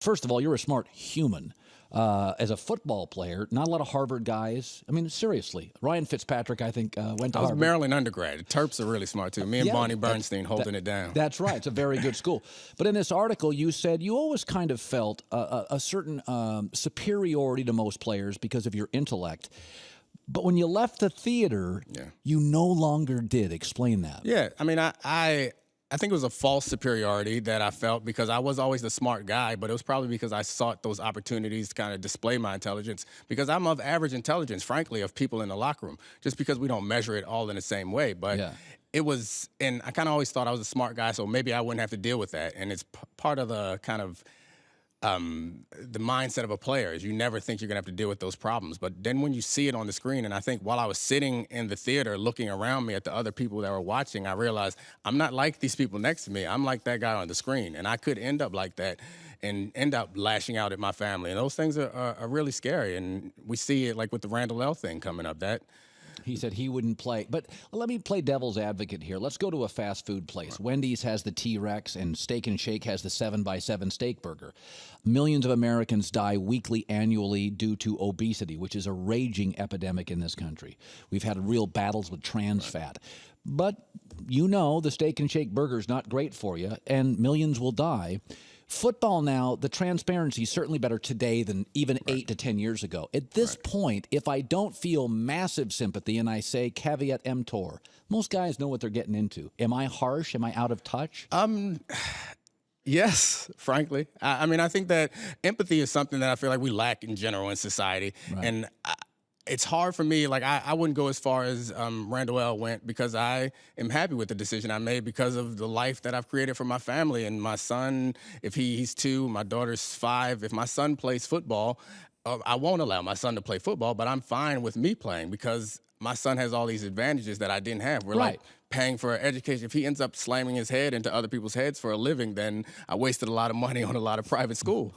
First of all, you're a smart human. As a football player, not a lot of Harvard guys. I mean, seriously. Ryan Fitzpatrick, I think, went to I was Harvard. Maryland undergrad. Terps are really smart, too. Me and Yeah, Bonnie Bernstein holding it down. That's right. It's a very good school. But in this article, you said you always kind of felt a certain superiority to most players because of your intellect. But when you left the theater, you no longer did. Explain that. Yeah, I mean, I think it was a false superiority that I felt because I was always the smart guy, but it was probably because I sought those opportunities to kind of display my intelligence because I'm of average intelligence, frankly, of people in the locker room, just because we don't measure it all in the same way. But it was, and I kind of always thought I was a smart guy, so maybe I wouldn't have to deal with that. And it's part of the kind of the mindset of a player is you never think you're going to have to deal with those problems. But then when you see it on the screen, and I think while I was sitting in the theater looking around me at the other people that were watching, I realized I'm not like these people next to me. I'm like that guy on the screen. And I could end up like that and end up lashing out at my family. And those things are really scary. And we see it like with the Randall L. thing coming up. He said he wouldn't play. But let me play devil's advocate here. Let's go to a fast food place. Right. Wendy's has the T-Rex and Steak and Shake has the 7x7 steak burger. Millions of Americans die weekly, annually due to obesity, which is a raging epidemic in this country. We've had real battles with trans fat. But you know the Steak and Shake burger is not great for you, and millions will die. Football now, the transparency is certainly better today than even 8 to 10 years ago. At this point, if I don't feel massive sympathy and I say caveat emptor, most guys know what they're getting into. Am I harsh? Am I out of touch? Yes, frankly. I mean, I think that empathy is something that I feel like we lack in general in society. Right. And it's hard for me. Like, I wouldn't go as far as Randall L. went because I am happy with the decision I made because of the life that I've created for my family. And my son, if he's 2, my daughter's 5. If my son plays football, I won't allow my son to play football, but I'm fine with me playing because my son has all these advantages that I didn't have. We're like paying for education. If he ends up slamming his head into other people's heads for a living, then I wasted a lot of money on a lot of private school.